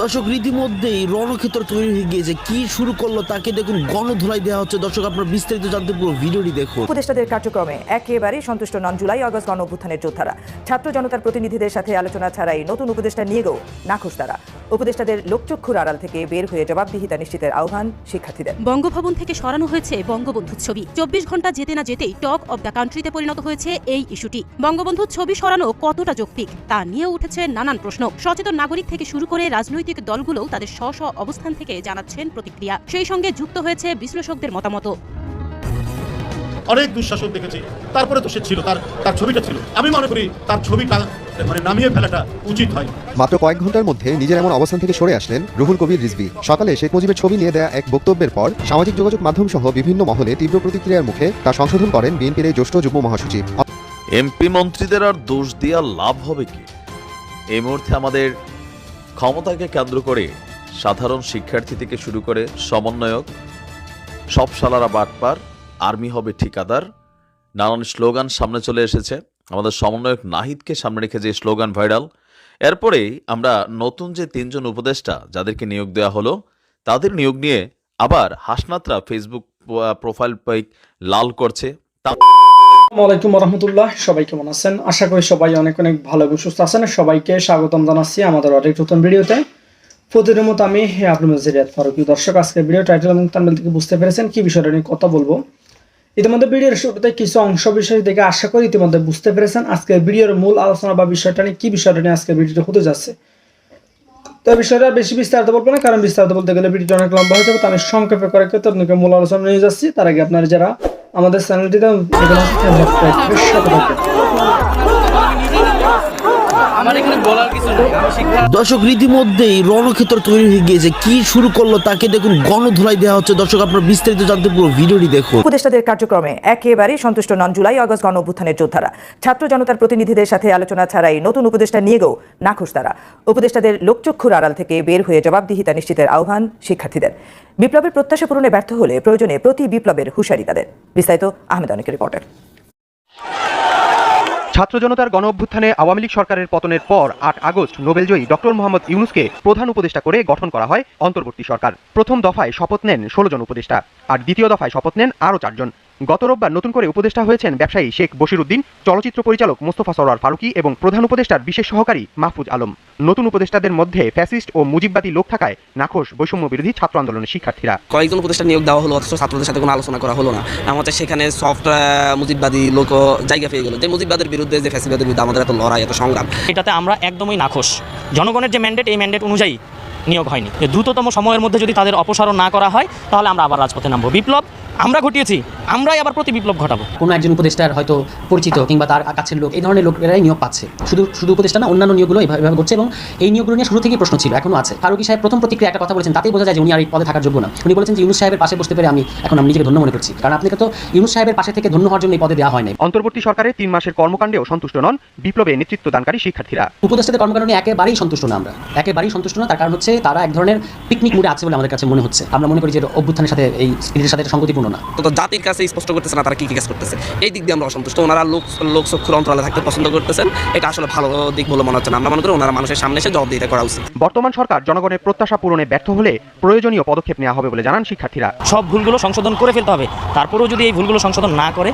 দর্শক রীতিমধ্যেই রণক্ষেত্র তৈরি হয়ে গিয়েছে। কি শুরু করলো তাকে দেখুন, গণধোলাই দেওয়া হচ্ছে। দর্শক আপনার বিস্তারিত জানতে পুরো ভিডিওটি দেখুন। উপদেষ্টাদের কার্যক্রমে একেবারেই সন্তুষ্ট নন জুলাই আগস্ট গণ অভ্যুত্থানের যোদ্ধারা। ছাত্র জনতার প্রতিনিধিদের সাথে আলোচনা ছাড়াই নতুন উপদেষ্টা নিয়েও নাখোশ তারা। উপদেষ্টাদের লোকচক্ষুর আড়াল থেকে বের হয়ে জবাবদিহিতা নিশ্চিতের আহ্বান শিক্ষার্থীদের। বঙ্গভবন থেকে সরানো হয়েছে বঙ্গবন্ধুর ছবি। 24 ঘন্টা যেতে না যেতেই টক অব দ্য কান্ট্রিতে পরিণত হয়েছে এই ইস্যুটি। বঙ্গবন্ধুর ছবি সরানো কতটা যৌক্তিক তা নিয়ে উঠেছে নানান প্রশ্ন। সচেতন নাগরিক থেকে শুরু করে রাজনৈতিক দলগুলোও তাদের স্ব স্ব অবস্থান থেকে জানাচ্ছেন প্রতিক্রিয়া। সেই সঙ্গে যুক্ত হয়েছে বিশ্লেষকদের মতামত। অনেক দুঃশাসন দেখেছি, তারপরে তো সে ছিল, তার ছবিটা ছিল। আমি মনে করি তার ছবিটা নামিয়ে ফেলাটা উচিত হয়। মাত্র কয়েক ঘন্টার মধ্যে নিজের এমন অবস্থান থেকে সরে আসলেন রুহুল কবির রিজভী। সকালে শেখ মুজিবের ছবি নিয়ে দেয়া এক বক্তব্যের পর সামাজিক যোগাযোগ মাধ্যম সহ বিভিন্ন মহলে তীব্র প্রতিক্রিয়ার মুখে তা সংশোধন করেন বিএনপির এই জ্যেষ্ঠ যুগ্ম মহাসচিব। এমপি মন্ত্রীদের আর দোষ দিয়া লাভ হবে কি? এই মুহূর্তে আমাদের ক্ষমতাকে কেন্দ্র করে সাধারণ শিক্ষার্থী থেকে শুরু করে সমন্বয়ক, সব শালারা বাটপার, আর্মি হবে ঠিকাদার, নানান স্লোগান সামনে চলে এসেছে। আমাদের সমন্বয়ক নাহিদকে সামনে রেখে যে স্লোগান ভাইরাল। এরপরেই আমরা নতুন যে 3 জন উপদেষ্টা যাদেরকে নিয়োগ দেওয়া হলো তাদের নিয়োগ নিয়ে আবার হাসনাতরা ফেসবুক প্রোফাইল পাইক লাল করছে। আসসালামু আলাইকুম রহমতুল্লাহ, সবাই কেমন আছেন? আশা করি সবাই অনেক অনেক ভালো এবং সুস্থ আছেন। সবাইকে স্বাগতম জানাচ্ছি আমাদের আরেক নতুন ভিডিওতে। প্রতিদিনের মতো আমি আপনাদের রিয়াদ ফারুকী। দর্শক, আজকে ভিডিও টাইটেল এবং থাম্বনেল থেকে বুঝতে পেরেছেন কি বিষয়টা নিয়ে কথা বলবো। ইতিমধ্যে ভিডিওর শুরুতে কিছু অংশ বিষয় দেখে আশা করি ইতিমধ্যে বুঝতে পেরেছেন আজকে ভিডিওর মূল আলোচনা বা বিষয়টা নিয়ে কি বিষয়টা নিয়ে আজকে ভিডিওটা হতে যাচ্ছে। তো বিষয়টা বেশি বিস্তারিত বলবো না, কারণ বিস্তারিত বলতে গেলে ভিডিওটা অনেক লম্বা হয়ে যাবে। তো আমি সংক্ষেপে করে আপনাকে মূল আলোচনা নিয়ে যাচ্ছি। তার আগে আপনারা যারা আমাদের চ্যানেলটিতে দর্শক রীতিমধ্যেই রণক্ষেত্র তৈরি হয়ে গিয়েছে। কি শুরু করলো তাকে দেখুন, গণধোলাই দেওয়া হচ্ছে। দর্শক আপনার বিস্তারিত জানতে পুরো ভিডিওটি দেখুন। উপদেষ্টাদের কার্যক্রমে একেবারেই সন্তুষ্ট নন জুলাই আগস্ট গণ অভ্যুত্থানের যোদ্ধারা। ছাত্র জনতার প্রতিনিধিদের সাথে আলোচনা ছাড়াই নতুন উপদেষ্টা নিয়েও নাখোশ তারা। উপদেষ্টাদের লোকচক্ষুর আড়াল থেকে বের হয়ে জবাবদিহিতা নিশ্চিতের আহ্বান শিক্ষার্থীদের। বিপ্লবের প্রত্যাশা পূরণে ব্যর্থ হলে প্রয়োজনে প্রতি বিপ্লবের হুঁশিয়ারি তাদের। বিস্তারিত আহমেদ অনেকের রিপোর্টার। ছাত্র জনতার গণ অভ্যুত্থানে আওয়ামী লীগ সরকারের পতনের পর 8 আগস্ট নোবেলজয়ী ডক্টর মোহাম্মদ ইউনূসকে প্রধান উপদেষ্টা করে গঠন করা হয় অন্তর্বর্তী সরকার। প্রথম দফায় শপথ নেন 16 জন উপদেষ্টা, আর দ্বিতীয় দফায় শপথ নেন আরও 4 জন। গত রোববার নতুন করে উপদেষ্টা হয়েছেন ব্যবসায়ী শেখ বশিরউদ্দিন, চলচ্চিত্র পরিচালক মোস্তফা সরোয়ার ফারুকী এবং প্রধান উপদেষ্টার বিশেষ সহকারী মাহফুজ আলম। নতুন উপদেষ্টাদের মধ্যে ফ্যাসিস্ট ও মুজিববাদী লোক থাকায় নাখোশ বৈষম্য বিরোধী ছাত্র আন্দোলনের শিক্ষার্থীরা। কয়েকজন উপদেষ্টা নিয়োগ দেওয়া হলো, অথচ ছাত্রদের সাথে কোনো আলোচনা করা হলো না। আমাদের সেখানে সফট মুজিববাদী লোক জায়গা পেয়ে গেল। যে মুজিববাদের বিরুদ্ধে, যে ফ্যাসিবাদের বিরুদ্ধে আমাদের এত লড়াই, এত সংগ্রাম, এটাতে আমরা একদমই নাখোশ। জনগণের যে ম্যান্ডেট, এই ম্যান্ডেট অনুযায়ী নিয়োগ হয়নি। দ্রুততম সময়ের মধ্যে যদি তাদের অপসারণ না করা হয় তাহলে আমরা আবার রাজপথে নামবো। বিপ্লব আমরা ঘটিয়েছি, আমরাই আবার প্রতি বিপ্লব ঘটাবো। কোনো একজন উপদেষ্টার হয়তো পরিচিত কিংবা তার কাছের লোক, এই ধরনের লোকেরাই নিয়োগ পাচ্ছে। শুধু উপদেষ্টা না, অন্যান্য নিয়োগগুলো এইভাবে করছে এবং এই নিয়োগগুলো নিয়ে শুরু থেকেই প্রশ্ন ছিল, এখনো আছে। ফারুকী সাহেব প্রথম প্রতিক্রিয়া একটা কথা বলেছেন, তাতেই বোঝা যায় যে উনি আর এই পদে থাকার যোগ্য না। উনি বলেছেন যে ইউনূস সাহেবের পাশে বসতে পেরে আমি নিজেকে ধন্য মনে করছি, কারণ আপনাকে তো ইউনূস সাহেবের পাশে থেকে ধন্য হওয়ার জন্য এই পদে দেওয়া হয় নাই। অন্তর্বর্তী সরকারের 3 মাসের কর্মকাণ্ডেও সন্তুষ্ট নন বিপ্লবে নেতৃত্ব দানকারী শিক্ষার্থীরা। উপদেষ্টাদের কর্মকাণ্ড নিয়ে একেবারেই সন্তুষ্ট না, আমরা একেবারেই সন্তুষ্ট না। তার কারণ হচ্ছে তারা এক ধরনের পিকনিক মুডে আছে বলে আমাদের কাছে মনে হচ্ছে। আমরা মনে করি যে অভ্যুত্থানের সাথে, এই স্পিরিটের সাথে সঙ্গতিপূর্ণ না। তো জাতির কাছে স্পষ্ট করতেছে না তারা কি কাজ করতেছে। এই দিক দিয়ে আমরা অসন্তুষ্ট। ওনারা লোকচক্ষুর অন্তরালে থাকতে পছন্দ করতেছেন, এটা আসলে ভালো দিক বলে মনে হচ্ছে না। আমরা মনে করি ওনারা মানুষের সামনে এসে জবাবদিহিতা করা উচিত। বর্তমান সরকার জনগণের প্রত্যাশা পূরণে ব্যর্থ হলে প্রয়োজনীয় পদক্ষেপ নেওয়া হবে বলে জানান শিক্ষার্থীরা। সব ভুলগুলো সংশোধন করে ফেলতে হবে। তারপরেও যদি এই ভুলগুলো সংশোধন না করে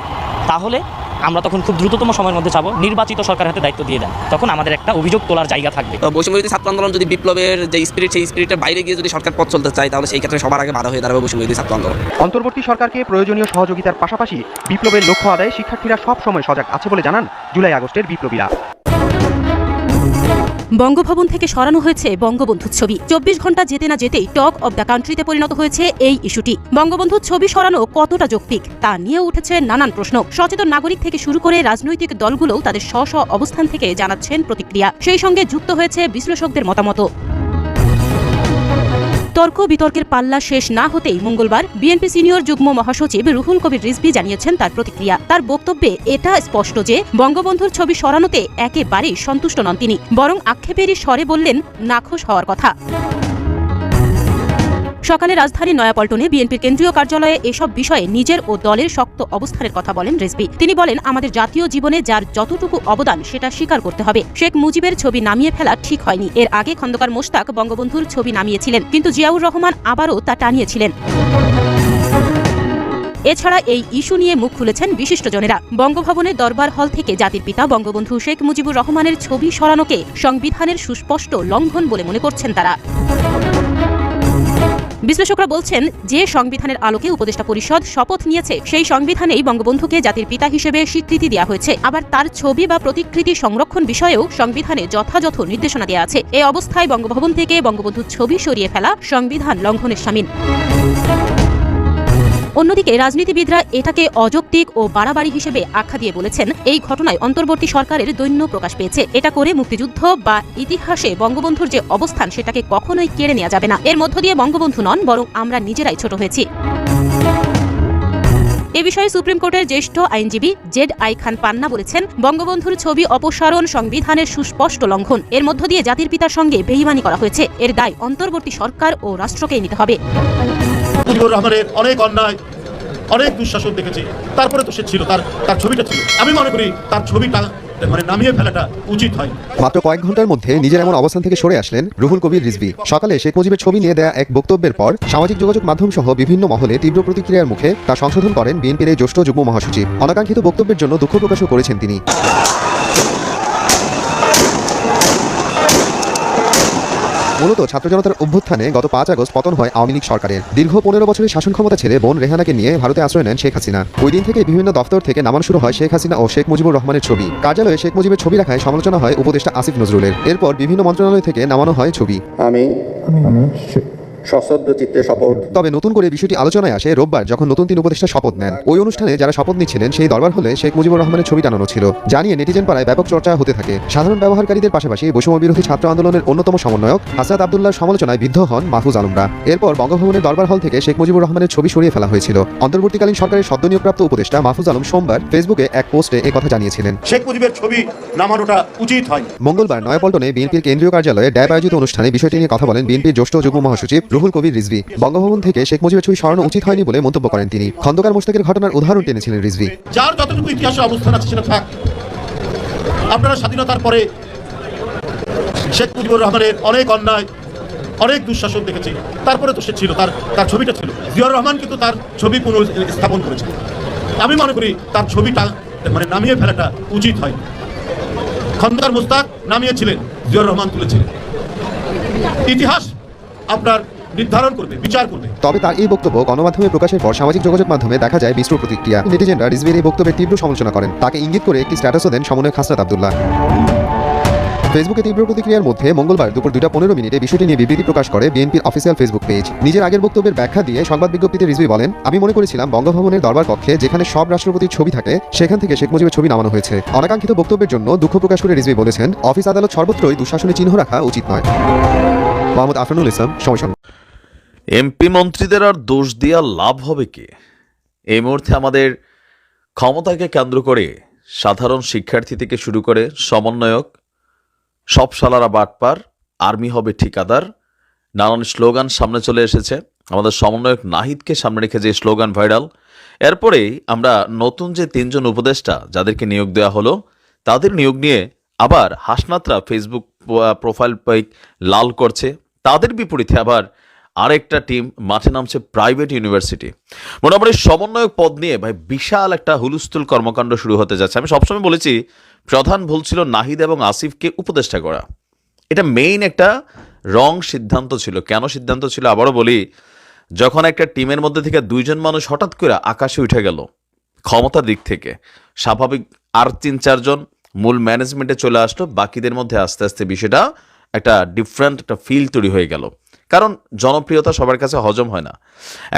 তাহলে আমরা তখন খুব দ্রুততম সময়ের মধ্যে যাব, নির্বাচিত সরকারের হাতে দায়িত্ব দিয়ে দেন। তখন আমাদের একটা অভিযোগ তোলার জায়গা থাকবে। বৈষম্যবিরোধী ছাত্র আন্দোলন যদি বিপ্লবের যে স্পিরিট, সেই স্পিরিটের বাইরে গিয়ে যদি সরকার পথ চলতে চায়, তাহলে সেই ক্ষেত্রে সবার আগে বাধা হয়ে দাঁড়াবে বৈষম্যবিরোধী ছাত্র আন্দোলন। অন্তর্বর্তী সরকারকে প্রয়োজনীয় সহযোগিতার পাশাপাশি বিপ্লবের লক্ষ্য আদায়ে শিক্ষার্থীরা সব সময় সজাগ আছে বলে জানান জুলাই আগস্টের বিপ্লবীরা। বঙ্গভবন থেকে সরানো হয়েছে বঙ্গবন্ধুর ছবি। 24 ঘন্টা যেতে না যেতেই টক অব দ্য কান্ট্রিতে পরিণত হয়েছে এই ইস্যুটি। বঙ্গবন্ধুর ছবি সরানো কতটা যৌক্তিক তা নিয়ে উঠেছে নানান প্রশ্ন। সচেতন নাগরিক থেকে শুরু করে রাজনৈতিক দলগুলোও তাদের স্ব স্ব অবস্থান থেকে জানাচ্ছেন প্রতিক্রিয়া। সেই সঙ্গে যুক্ত হয়েছে বিশ্লেষকদের মতামত। তর্ক বিতর্কের পাল্লা শেষ না হতেই মঙ্গলবার বিএনপি সিনিয়র যুগ্ম মহাসচিব রুহুল কবির রিজভী জানিয়েছেন তার প্রতিক্রিয়া। তার বক্তব্যে এটা স্পষ্ট যে বঙ্গবন্ধুর ছবি সরানোতে একেবারেই সন্তুষ্ট নন তিনি, বরং আক্ষেপেরই স্বরে বললেন নাখোশ হওয়ার কথা। সকালে রাজধানীর নয়াপল্টনে বিএনপির কেন্দ্রীয় কার্যালয়ে এসব বিষয়ে নিজের ও দলের শক্ত অবস্থানের কথা বলেন রিজভী। তিনি বলেন, আমাদের জাতীয় জীবনে যার যতটুকু অবদান সেটা স্বীকার করতে হবে। শেখ মুজিবের ছবি নামিয়ে ফেলা ঠিক হয়নি। এর আগে খন্দকার মোশতাক বঙ্গবন্ধুর ছবি নামিয়েছিলেন, কিন্তু জিয়াউর রহমান আবারও তা টানিয়েছিলেন। এছাড়া এই ইস্যু নিয়ে মুখ খুলেছেন বিশিষ্টজনেরা। বঙ্গভবনের দরবার হল থেকে জাতির পিতা বঙ্গবন্ধু শেখ মুজিবুর রহমানের ছবি সরানোকে সংবিধানের সুস্পষ্ট লঙ্ঘন বলে মনে করছেন তারা। বিশ্লেষকরা বলছেন, যে সংবিধানের আলোকে উপদেষ্টা পরিষদ শপথ নিয়েছে সেই সংবিধানেই বঙ্গবন্ধুকে জাতির পিতা হিসেবে স্বীকৃতি দেওয়া হয়েছে। আবার তার ছবি বা প্রতিকৃতি সংরক্ষণ বিষয়েও সংবিধানে যথাযথ নির্দেশনা দেওয়া আছে। এই অবস্থায় বঙ্গভবন থেকে বঙ্গবন্ধুর ছবি সরিয়ে ফেলা সংবিধান লঙ্ঘনের শামিল। অন্যদিকে রাজনীতিবিদরা এটাকে অযৌক্তিক ও বাড়াবাড়ি হিসেবে আখ্যা দিয়ে বলেছেন, এই ঘটনায় অন্তর্বর্তী সরকারের দৈন্য প্রকাশ পেয়েছে। এটা করে মুক্তিযুদ্ধ বা ইতিহাসে বঙ্গবন্ধুর যে অবস্থান সেটাকে কখনোই কেড়ে নেওয়া যাবে না। এর মধ্য দিয়ে বঙ্গবন্ধু নন, বরং আমরা নিজেরাই ছোট হয়েছি। এ বিষয়ে সুপ্রিম কোর্টের জ্যেষ্ঠ আইনজীবী জেড.আই. খান পান্না বলেছেন, বঙ্গবন্ধুর ছবি অপসারণ সংবিধানের সুস্পষ্ট লঙ্ঘন। এর মধ্য দিয়ে জাতির পিতার সঙ্গে বেইমানি করা হয়েছে। এর দায় অন্তর্বর্তী সরকার ও রাষ্ট্রকেই নিতে হবে। মুজিবুর রহমানের অনেক অন্যায়, অনেক দুঃশাসন দেখেছি, তারপরে তো সে ছিল, তার ছবিটা ছিল। আমি মনে করি তার ছবিটা নামিয়ে ফেলাটা উচিত হয়। মাত্র কয়েক ঘন্টার মধ্যে নিজের এমন অবস্থান থেকে সরে আসলেন রুহুল কবির রিজভী। সকালে শেখ মুজিবের ছবি নিয়ে দেয়া এক বক্তব্যের পর সামাজিক যোগাযোগ মাধ্যম সহ বিভিন্ন মহলে তীব্র প্রতিক্রিয়ার মুখে তা সংশোধন করেন বিএনপির এই জ্যেষ্ঠ যুগ্ম মহাসচিব। অনাকাঙ্ক্ষিত বক্তব্যের জন্য দুঃখ প্রকাশও করেছেন তিনি। মূলত ছাত্র জনতার অভ্যুত্থানে গত 5 আগস্ট পতন হয় আওয়ামী লীগ সরকারের। দীর্ঘ 15 বছরের শাসন ক্ষমতা ছেড়ে বোন রেহানাকে নিয়ে ভারতে আশ্রয় নেন শেখ হাসিনা। ওই দিন থেকে বিভিন্ন দপ্তর থেকে নামানো শুরু হয় শেখ হাসিনা ও শেখ মুজিবুর রহমানের ছবি। কার্যালয়ে শেখ মুজিবের ছবি রাখায় সমালোচনা হয় উপদেষ্টা আসিফ নজরুলের। এরপর বিভিন্ন মন্ত্রণালয় থেকে নামানো হয় ছবি। আমি সশ্রদ্ধ চিত্তে শপথ। তবে নতুন করে বিষয়টি আলোচনায় আসে রোববার, যখন নতুন 3 উপদেষ্টা শপথ নেন। ওই অনুষ্ঠানে যারা শপথ নিচ্ছিলেন সেই দরবার হলে শেখ মুজিবুর রহমানের ছবি টানানো ছিল, জানিয়ে নেটিজেন পাড়ায় ব্যাপক চর্চা হতে থাকে। সাধারণ ব্যবহারকারীদের পাশাপাশি বৈষম্য বিরোধী ছাত্র আন্দোলনের অন্যতম সমন্বয়ক হাসনাত আব্দুল্লাহর সমালোচনায় বিদ্ধ হন মাহফুজ আলমরা। এরপর বঙ্গভবনের দরবার হল থেকে শেখ মুজিবুর রহমানের ছবি সরিয়ে ফেলা হয়েছিল। অন্তর্বর্তীকালীন সরকারের সদ্য নিয়োগপ্রাপ্ত উপদেষ্টা মাহফুজ আলম সোমবার ফেসবুকে এক পোস্টে একথা জানিয়েছিলেন। শেখ মুজিবের ছবি নামানোটা উচিত হয়। মঙ্গলবার নয়াপল্টনে বিএনপির কেন্দ্রীয় কার্যালয়ে ড্যাব আয়োজিত অনুষ্ঠানে বিষয়টি নিয়ে কথা বলেন বিএনপির জ্যেষ্ঠ যুগ্ম মহাসচিব রুহুল কবির রিজভী। বঙ্গভবন থেকে শেখ মুজিবের ছবি সরানো উচিত হয়নি বলে মন্তব্য করেন তিনি। খন্দকার মোশতাকের ঘটনার উদাহরণ টেনেছিলেন রিজভী। যার যতটুকু ইতিহাসে অবস্থান আছে সেটা থাক। আপনারা স্বাধীনতার পরে শেখ মুজিবুর রহমানের অনেক অন্যায়, অনেক দুঃশাসন দেখেছি, তারপরে তো সে ছিল, তার ছবিটা ছিল। জিয়াউর রহমান কিন্তু তার ছবি পুনঃস্থাপন করেছে। আমি মনে করি তার ছবিটা নামিয়ে ফেলাটা উচিত হয়। খন্দকার মোশতাক নামিয়েছিলেন, জিয়াউর রহমান তুলেছিলেন। ইতিহাস আপনার নির্ধারণ করবে, বিচার করবে। তবে তার এই বক্তব্য গণমাধ্যমে প্রকাশের পর সামাজিক যোগাযোগ মাধ্যমে দেখা যায় মিশ্র প্রতিক্রিয়া। নেটিজেনরা রিজভীর এই বক্তব্যের তীব্র সমালোচনা করেন। তাকে ইঙ্গিত করে একটি স্ট্যাটাসও দেন সমন্বয়ক হাসনাত আব্দুল্লাহ। ফেসবুকে তীব্র প্রতিক্রিয়ার মধ্যে মঙ্গলবার দুপুর 2:15 বিষয়টি নিয়ে বিবৃতি প্রকাশ করে বিএনপির অফিসিয়াল ফেসবুক পেজ। নিজের আগের বক্তব্যের ব্যাখ্যা দিয়ে সংবাদ বিজ্ঞপ্তিতে রিজভী বলেন, আমি মনে করেছিলাম বঙ্গভবনের দরবার কক্ষে যেখানে সব রাষ্ট্রপতির ছবি থাকে সেখান থেকে শেখ মুজিবের ছবি নামানো হয়েছে। অনাকাঙ্ক্ষিত বক্তব্যের জন্য দুঃখ প্রকাশ করে রিজভী বলেছেন, অফিস আদালত সর্বত্রই দুঃশাসনের চিহ্ন রাখা উচিত নয়। মোহাম্মদ আফরানুল ইসলাম, সময় সংবাদ। এমপি মন্ত্রীদের আর দোষ দেওয়া লাভ হবে কি? এই মুহূর্তে আমাদের ক্ষমতাকে কেন্দ্র করে সাধারণ শিক্ষার্থী থেকে শুরু করে সমন্বয়ক, সব শালারা বাটপার, আর্মি হবে ঠিকাদার, নানান স্লোগান সামনে চলে এসেছে। আমাদের সমন্বয়ক নাহিদকে সামনে রেখে যে স্লোগান ভাইরাল। এরপরেই আমরা নতুন যে 3 জন উপদেষ্টা যাদেরকে নিয়োগ দেওয়া হলো তাদের নিয়োগ নিয়ে আবার হাসনাতরা ফেসবুক প্রোফাইল পাইক লাল করছে। তাদের বিপরীতে আবার আরেকটা টিম মাঠে নামছে প্রাইভেট ইউনিভার্সিটি। মোটামুটি সমন্বয়ক পদ নিয়ে ভাই বিশাল একটা হুলস্থুল কর্মকাণ্ড শুরু হতে যাচ্ছে। আমি সবসময় বলেছি প্রধান ভুল ছিল নাহিদ এবং আসিফকে উপদেষ্টা করা। এটা মেইন একটা রং সিদ্ধান্ত ছিল। কেন সিদ্ধান্ত ছিল আবারও বলি, যখন একটা টিমের মধ্যে থেকে 2 জন মানুষ হঠাৎ করে আকাশে উঠে গেল ক্ষমতার দিক থেকে, স্বাভাবিক আর 3-4 জন মূল ম্যানেজমেন্টে চলে আসলো, বাকিদের মধ্যে আস্তে আস্তে বিষয়টা একটা ডিফারেন্ট একটা ফিল তৈরি হয়ে গেল। কারণ জনপ্রিয়তা সবার কাছে হজম হয় না।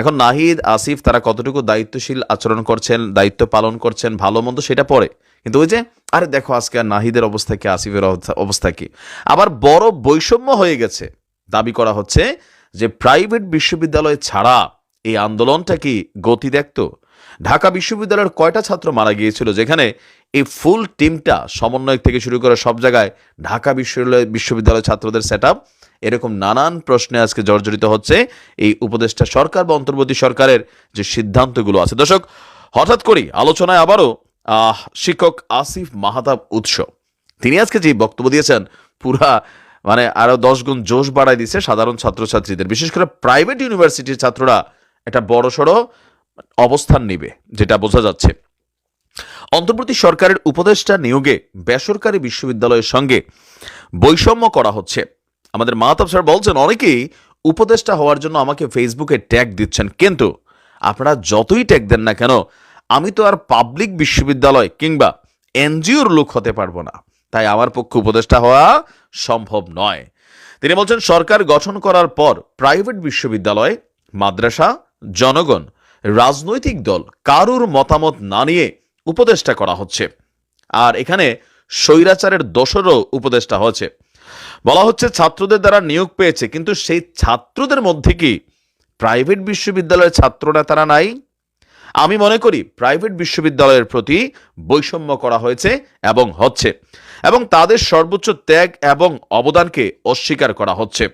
এখন নাহিদ, আসিফ তারা কতটুকু দায়িত্বশীল আচরণ করছেন, দায়িত্ব পালন করছেন, ভালো মন্দ সেটা পরে, কিন্তু ওই যে আরে দেখো আজকে নাহিদের অবস্থা কি, আসিফের অবস্থা কি। আবার বড় বৈষম্য হয়ে গেছে। দাবি করা হচ্ছে যে প্রাইভেট বিশ্ববিদ্যালয় ছাড়া এই আন্দোলনটা কি গতি দেখত? ঢাকা বিশ্ববিদ্যালয়ের কয়টা ছাত্র মারা গিয়েছিল যেখানে এই ফুল টিমটা সমন্বয়ক থেকে শুরু করে সব জায়গায় ঢাকা বিশ্ববিদ্যালয় ছাত্রদের সেট আপ এরকম নানান প্রশ্নে আজকে জর্জরিত হচ্ছে এই উপদেষ্টা সরকার বা অন্তর্বর্তী সরকারের যে সিদ্ধান্তগুলো আছে। দর্শক, হঠাৎ করেই আলোচনায় আবারও শিক্ষক আসিফ মাহতাব উৎস তিনি আজকে যে বক্তব্য দিয়েছেন পুরা মানে আরো 10 গুণ জোশ বাড়ায় দিচ্ছে সাধারণ ছাত্রছাত্রীদের, বিশেষ করে প্রাইভেট ইউনিভার্সিটির ছাত্ররা একটা বড়সড় অবস্থান নিবে যেটা বোঝা যাচ্ছে। অন্তর্বর্তী সরকারের উপদেষ্টা নিয়োগে বেসরকারি বিশ্ববিদ্যালয়ের সঙ্গে বৈষম্য করা হচ্ছে। আমাদের মাহতাব স্যার বলছেন, অনেকেই উপদেষ্টা হওয়ার জন্য আমাকে ফেসবুকে ট্যাগ দিচ্ছেন, কিন্তু আপনারা যতই ট্যাগ দেন না কেন আমি তো আর পাবলিক বিশ্ববিদ্যালয় কিংবা এনজিওর লোক হতে পারবো না, তাই আমার পক্ষে উপদেষ্টা হওয়া সম্ভব নয়। তিনি বলছেন, সরকার গঠন করার পর প্রাইভেট বিশ্ববিদ্যালয়, মাদ্রাসা, জনগণ, রাজনৈতিক দল কারুর মতামত না নিয়ে উপদেষ্টা করা হচ্ছে। আর এখানে স্বৈরাচারের দোষরও উপদেষ্টা হচ্ছে। বলা হচ্ছে ছাত্রদের দ্বারা নিয়োগ পেয়েছে, কিন্তু সেই ছাত্রদের মধ্যে কি প্রাইভেট বিশ্ববিদ্যালয়ের ছাত্র নেতারা নাই? আমি মনে করি প্রাইভেট বিশ্ববিদ্যালয়ের প্রতি বৈষম্য করা হয়েছে এবং হচ্ছে, এবং তাদের সর্বোচ্চ ত্যাগ এবং অবদানকে অস্বীকার করা হচ্ছে।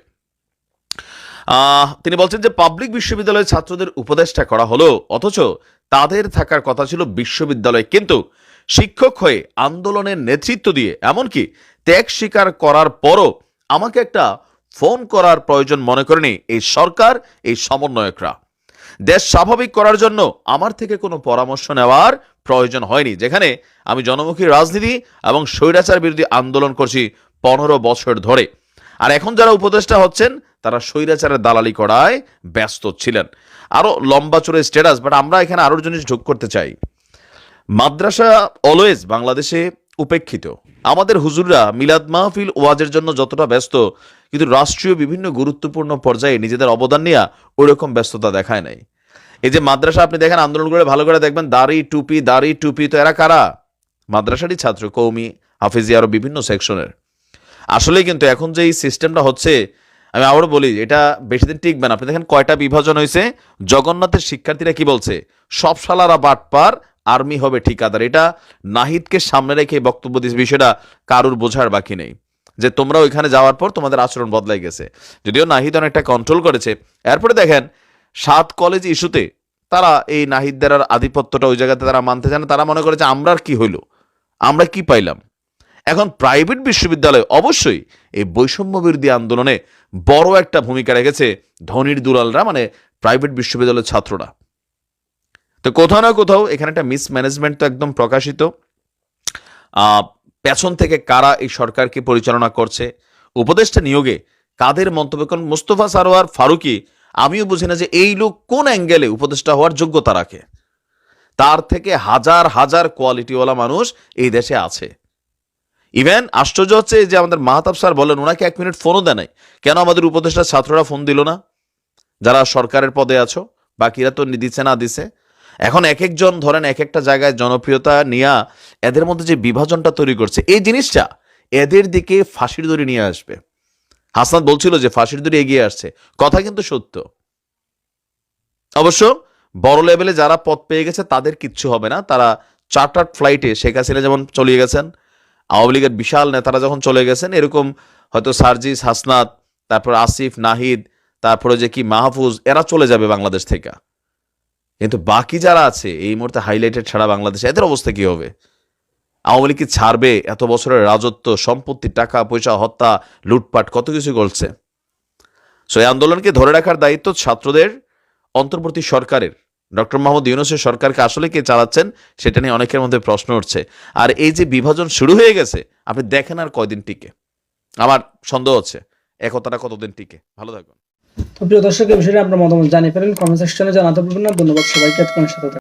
তিনি বলছেন যে পাবলিক বিশ্ববিদ্যালয়ের ছাত্রদের উপদেষ্টা করা হলো, অথচ তাদের থাকার কথা ছিল বিশ্ববিদ্যালয়ে, কিন্তু শিক্ষক হয়ে আন্দোলনের নেতৃত্ব দিয়ে এমনকি ত্যাগ স্বীকার করার পরও আমাকে একটা ফোন করার প্রয়োজন মনে করেনি এই সরকার, এই সমন্বয়করা। দেশ স্বাভাবিক করার জন্য আমার থেকে কোনো পরামর্শ নেওয়ার প্রয়োজন হয়নি, যেখানে আমি জনমুখী রাজনীতি এবং স্বৈরাচার বিরোধী আন্দোলন করছি 15 বছর ধরে। আর এখন যারা উপদেষ্টা হচ্ছেন তারা স্বৈরাচারের দালালি করায় ব্যস্ত ছিলেন। আরো লম্বা চড়ে স্ট্যাটাস, বাট আমরা এখানে আরো জিনিস যোগ করতে চাই। মাদ্রাসা অলওয়েজ বাংলাদেশে উপেক্ষিত। আমাদের হুজুররা মিলাদ মাহফিল ওয়াজের জন্য যতটা ব্যস্ত, কিন্তু রাষ্ট্রীয় বিভিন্ন গুরুত্বপূর্ণ পর্যায়ে নিজেদের অবদান নিয়ে ওইরকম ব্যস্ততা দেখায় নাই। এই যে মাদ্রাসা আপনি দেখেন আন্দোলন করে ভালো করে দেখবেন, দাড়ি টুপি, তো এরা কারা? মাদ্রাসারই ছাত্র, কওমি, হাফিজি, আরো বিভিন্ন সেকশনের। আসলে কিন্তু এখন যে এই সিস্টেমটা হচ্ছে, আমি আবারও বলি, এটা বেশি দিন টিকবে না। আপনি দেখেন কয়টা বিভাজন হয়েছে। জগন্নাথের শিক্ষার্থীরা কি বলছে? সব শালারা বাটপার, আর্মি হবে ঠিকাদার। এটা নাহিদকে সামনে রেখে বক্তব্য দিয়েছে। বিষয়টা কারুর বোঝার বাকি নেই যে তোমরা ওইখানে যাওয়ার পর তোমাদের আচরণ বদলাই গেছে, যদিও নাহিদ অনেকটা কন্ট্রোল করেছে। এরপরে দেখেন 7 কলেজ ইস্যুতে তারা এই নাহিদদের আধিপত্যটা ওই জায়গাতে তারা মানতে চায় না। তারা মনে করেছে আমরা আর কি হইল, আমরা কি পাইলাম। এখন প্রাইভেট বিশ্ববিদ্যালয় অবশ্যই এই বৈষম্য বিরোধী আন্দোলনে বড় একটা ভূমিকা রেখেছে ধনীর দুলালরা, মানে প্রাইভেট বিশ্ববিদ্যালয়ের ছাত্ররা। তো কোথাও না কোথাও এখানে একটা মিসম্যানেজমেন্ট তো একদম প্রকাশিত। পেছন থেকে কারা এই সরকারকে পরিচালনা করছে, উপদেষ্টা নিয়োগে কাদের মন্তব্য, কারণ মোস্তফা সারোয়ার ফারুকী আমিও বুঝি না যে এই লোক কোন অ্যাঙ্গেলে উপদেষ্টা হওয়ার যোগ্যতা রাখে। তার থেকে হাজার হাজার কোয়ালিটিওয়ালা মানুষ এই দেশে আছে। ইভেন আশ্চর্য হচ্ছে যে আমাদের মাহতাব স্যার বলেন ওনাকে 1 মিনিট ফোনও দেয় নাই। কেন আমাদের উপদেষ্টা ছাত্ররা ফোন দিল না? যারা সরকারের পদে আছো, বাকিরা তো দিচ্ছে না দিছে। এখন এক একজন ধরেন এক একটা জায়গায় জনপ্রিয়তা নিয়ে এদের মধ্যে যে বিভাজনটা তৈরি করছে, এই জিনিসটা এদের দিকে ফাঁসির দড়ি নিয়ে আসবে। হাসনাত বলছিল যে ফাঁসির দড়ি এগিয়ে আসছে, কথা কিন্তু সত্য। অবশ্য বড় লেভেলে যারা পদ পেয়ে গেছে তাদের কিচ্ছু হবে না। তারা চার্টার্ড ফ্লাইটে শেখ হাসিনা যেমন চলে গেছেন, আওয়ামী লীগের বিশাল নেতারা যখন চলে গেছেন, এরকম হয়তো সার্জিস, হাসনাত, তারপর আসিফ, নাহিদ, তারপরে যে কি মাহফুজ, এরা চলে যাবে বাংলাদেশ থেকে। কিন্তু বাকি যারা আছে এই মুহূর্তে হাইলাইটেড ছাড়া বাংলাদেশে, এদের অবস্থা কি হবে? আওয়ামী লীগ কি ছাড়বে? এত বছরের রাজত্ব, সম্পত্তি, টাকা পয়সা, হত্যা, লুটপাট, কত কিছু করছে। সো এই আন্দোলনকে ধরে রাখার দায়িত্ব ছাত্রদের, অন্তর্বর্তী সরকারের, ডক্টর মোহাম্মদ ইউনূসের সরকারকে আসলে কে চালাচ্ছেন সেটা নিয়ে অনেকের মধ্যে প্রশ্ন উঠছে। আর এই যে বিভাজন শুরু হয়ে গেছে, আপনি দেখেন আর কয়দিন টিকে। আমার সন্দেহ হচ্ছে একতাটা কতদিন টিকে। ভালো থাকবেন। তো প্রিয় দর্শক, এই বিষয়ে আপনার মতামত জানিয়ে ফেলেন কমেন্ট সেকশনে, জানাতে ভুলবেন না। ধন্যবাদ সবাইকে এতক্ষণ সাথে থাকার জন্য।